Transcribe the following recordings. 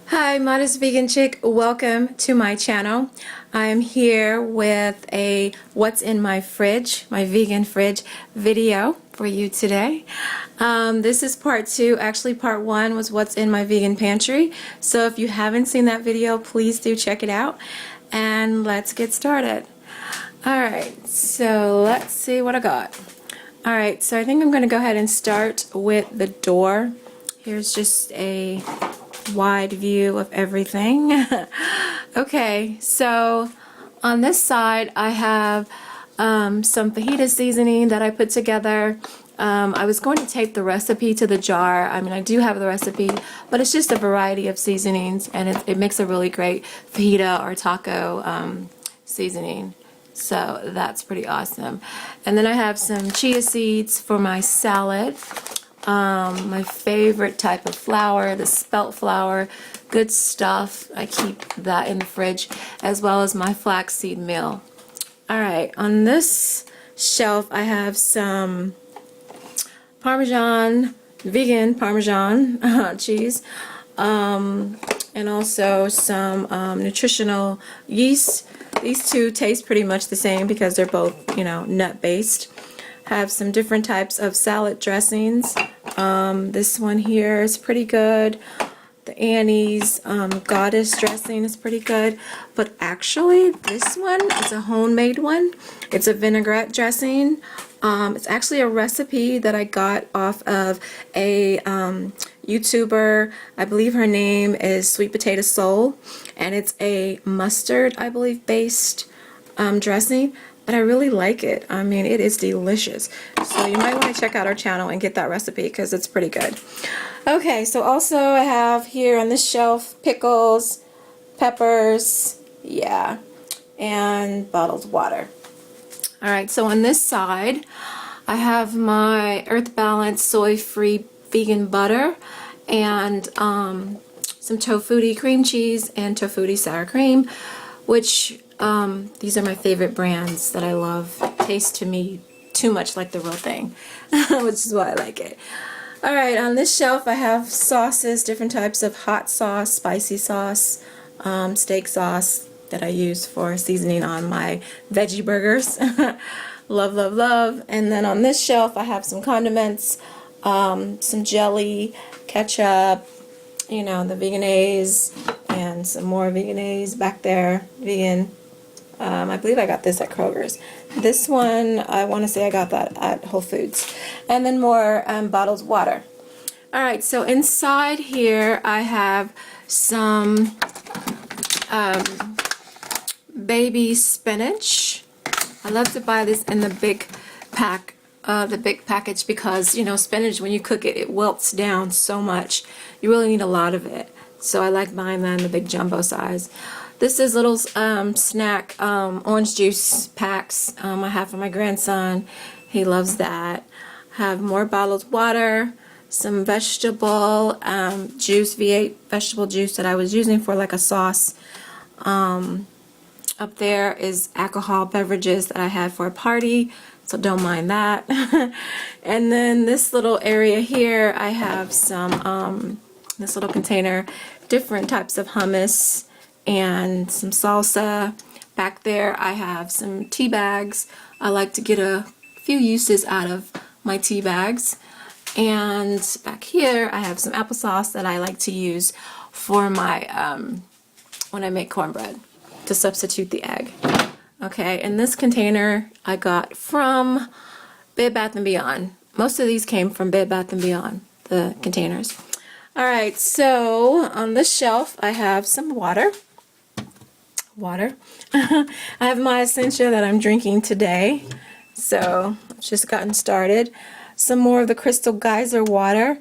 Hi, Modest Vegan Chick. Welcome to my channel. I'm here with a what's in my fridge, my vegan fridge video for you today. This is part 2. Actually, part 1 was what's in my vegan pantry. So if you haven't seen that video, please do check it out. And let's get started. Alright, so let's see what I got. Alright, so I think I'm going to go ahead and start with the door. Here's just a wide view of everything. Okay, so on this side I have some fajita seasoning that I put together. I was going to take the recipe to the jar. I mean, I do have the recipe, but it's just a variety of seasonings, and it makes a really great fajita or taco seasoning. So that's pretty awesome. And then I have some chia seeds for my salad. My favorite type of flour, the spelt flour, good stuff. I keep that in the fridge, as well as my flaxseed meal. Alright, on this shelf I have some Parmesan, vegan Parmesan cheese, and also some nutritional yeast. These two taste pretty much the same because they're both, you know, nut based. Have some different types of salad dressings. This one here is pretty good. The Annie's Goddess dressing is pretty good. But actually, this one is a homemade one. It's a vinaigrette dressing. It's actually a recipe that I got off of a YouTuber. I believe her name is Sweet Potato Soul. And it's a mustard, I believe, based dressing. But I really like it. I mean, it is delicious. So you might want to check out our channel and get that recipe because it's pretty good. Okay, so also I have here on this shelf pickles, peppers, yeah, and bottled water. Alright, so on this side I have my Earth Balance soy-free vegan butter and some Tofutti cream cheese and Tofutti sour cream, which these are my favorite brands that I love. Taste to me too much like the real thing, which is why I like it. Alright, on this shelf I have sauces, different types of hot sauce, spicy sauce, steak sauce that I use for seasoning on my veggie burgers. Love, love, love. And then on this shelf I have some condiments, some jelly, ketchup, you know, the Vegenaise, and some more Vegenaise back there, vegan. I believe I got this at Kroger's. This one, I want to say I got that at Whole Foods. And then more bottled water. Alright, so inside here I have some baby spinach. I love to buy this in the big pack, the big package, because, you know, spinach, when you cook it, it wilts down so much. You really need a lot of it. So I like buying that in the big jumbo size. This is little snack orange juice packs I have for my grandson. He loves that. Have more bottled water, some vegetable juice, V8 vegetable juice that I was using for like a sauce. Up there is alcohol beverages that I had for a party, so don't mind that. And then this little area here, I have some, this little container, different types of hummus and some salsa. Back there I have some tea bags. I like to get a few uses out of my tea bags. And back here I have some applesauce that I like to use for my when I make cornbread to substitute the egg. Okay, and this container I got from Bed Bath & Beyond. Most of these came from Bed Bath & Beyond, the containers. Alright, so on this shelf I have some water. I have my Essentia that I'm drinking today. So, I've just gotten started. Some more of the Crystal Geyser water.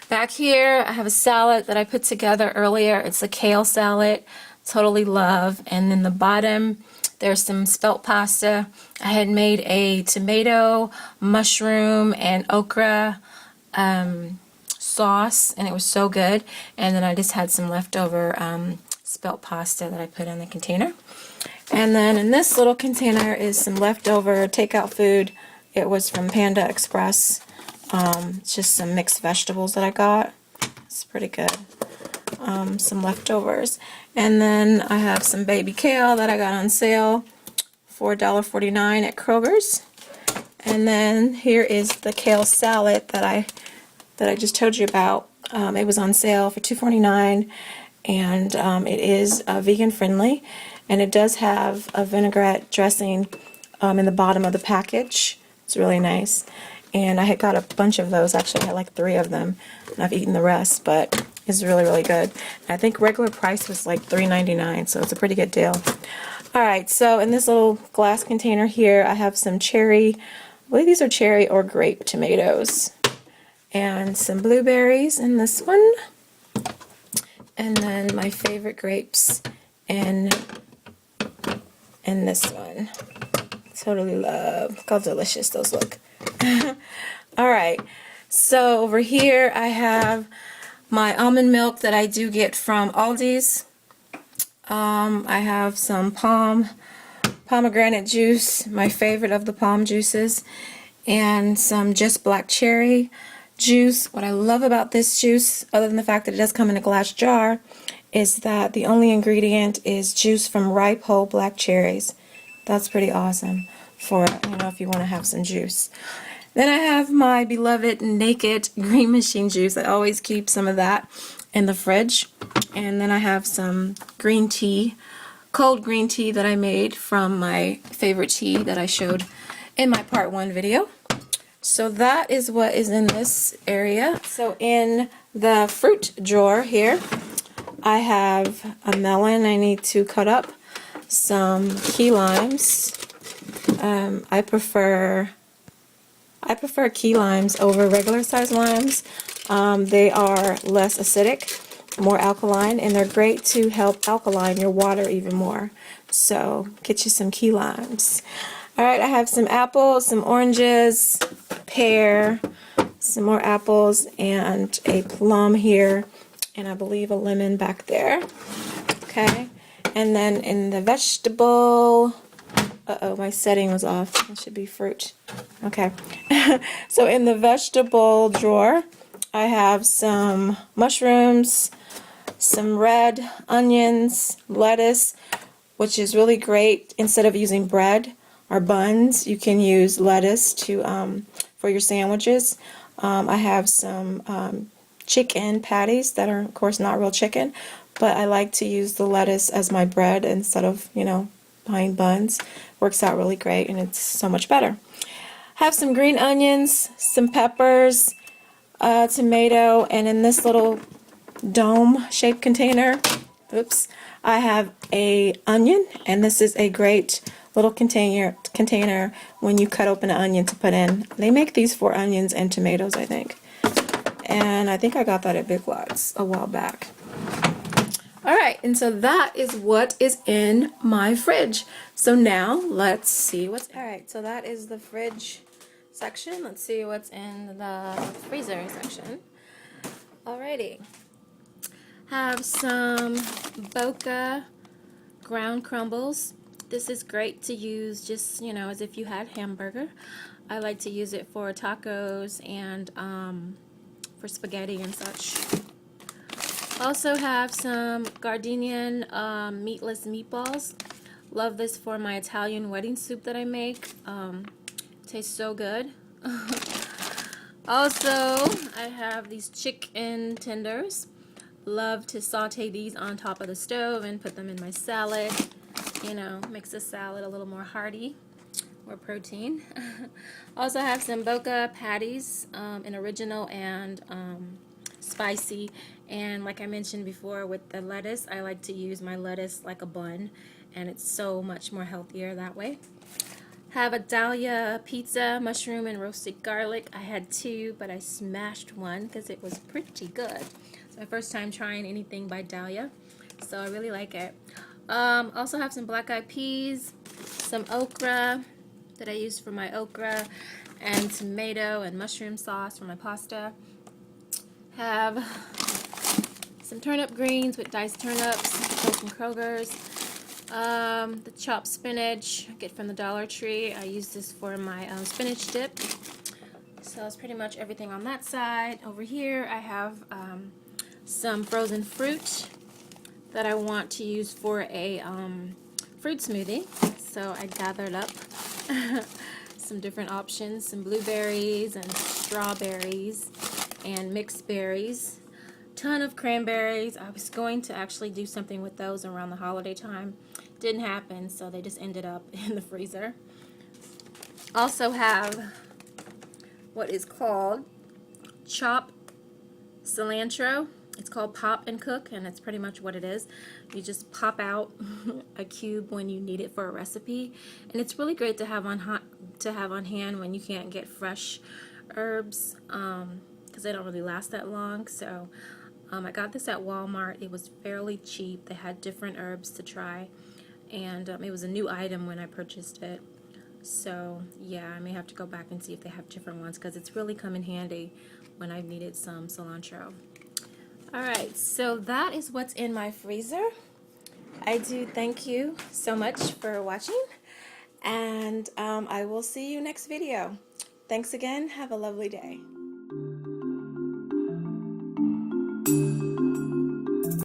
Back here I have a salad that I put together earlier. It's a kale salad. Totally love. And in the bottom there's some spelt pasta. I had made a tomato, mushroom, and okra sauce, and it was so good. And then I just had some leftover spelt pasta that I put in the container. And then in this little container is some leftover takeout food It was from Panda Express. It's just some mixed vegetables that I got. It's pretty good. Some leftovers. And then I have some baby kale that I got on sale for $1.49 at Kroger's. And then here is the kale salad that I just told you about. It was on sale for $2.49, and it is vegan friendly, and it does have a vinaigrette dressing in the bottom of the package. It's really nice, and I had got a bunch of those. Actually, I had like 3 of them, and I've eaten the rest, but it's really, really good. And I think regular price was like $3.99, so it's a pretty good deal. Alright, so in this little glass container here, I have some cherry, I believe these are cherry or grape tomatoes, and some blueberries in this one, and then my favorite grapes in this one. Totally love. Look how delicious those look. Alright, so over here I have my almond milk that I do get from Aldi's. I have some pomegranate juice, my favorite of the palm juices, and some just black cherry juice. What I love about this juice, other than the fact that it does come in a glass jar, is that the only ingredient is juice from ripe whole black cherries. That's pretty awesome for, you know, if you want to have some juice. Then I have my beloved Naked Green Machine juice. I always keep some of that in the fridge. And then I have some green tea, cold green tea that I made from my favorite tea that I showed in my part 1 video. So that is what is in this area. So in the fruit drawer here, I have a melon I need to cut up, some key limes. I prefer key limes over regular size limes. They are less acidic, more alkaline, and they're great to help alkaline your water even more. So get you some key limes. Alright, I have some apples, some oranges, pear, some more apples, and a plum here, and I believe a lemon back there. Okay, and then in the vegetable, my setting was off. It should be fruit. Okay, so in the vegetable drawer, I have some mushrooms, some red onions, lettuce, which is really great. Instead of using bread or buns, you can use lettuce to for your sandwiches. I have some chicken patties that are, of course, not real chicken, but I like to use the lettuce as my bread instead of, you know, buying buns. Works out really great, and it's so much better. Have some green onions, some peppers, tomato, and in this little dome-shaped container, oops, I have a onion, and this is a great little container when you cut open an onion to put in. They make these for onions and tomatoes, I think. And I think I got that at Big Lots a while back. Alright, and so that is what is in my fridge. So now, let's see what's... Alright, so that is the fridge section. Let's see what's in the freezer section. Alrighty. Have some Boca ground crumbles. This is great to use just, you know, as if you had hamburger. I like to use it for tacos and for spaghetti and such. Also have some Gardenian meatless meatballs. Love this for my Italian wedding soup that I make. Tastes so good. Also, I have these chicken tenders. Love to saute these on top of the stove and put them in my salad. You know, makes the salad a little more hearty, more protein. Also have some Boca patties in original and spicy. And like I mentioned before with the lettuce, I like to use my lettuce like a bun, and it's so much more healthier that way. Have a Dahlia pizza, mushroom and roasted garlic. I had 2, but I smashed one because it was pretty good. It's my first time trying anything by Dahlia, so I really like it. Also have some black-eyed peas, some okra that I use for my okra, and tomato and mushroom sauce for my pasta. Have some turnip greens with diced turnips from Kroger's. The chopped spinach I get from the Dollar Tree. I use this for my spinach dip. So that's pretty much everything on that side. Over here I have some frozen fruit that I want to use for a fruit smoothie. So I gathered up some different options, some blueberries and strawberries and mixed berries. Ton of cranberries. I was going to actually do something with those around the holiday time. Didn't happen, so they just ended up in the freezer. Also have what is called chopped cilantro. It's called Pop and Cook, and it's pretty much what it is. You just pop out a cube when you need it for a recipe, and it's really great to have on hand when you can't get fresh herbs, because they don't really last that long. So I got this at Walmart. It was fairly cheap. They had different herbs to try, and it was a new item when I purchased it. So yeah, I may have to go back and see if they have different ones, because it's really come in handy when I've needed some cilantro. Alright, so that is what's in my freezer. I do thank you so much for watching, and I will see you next video. Thanks again. Have a lovely day.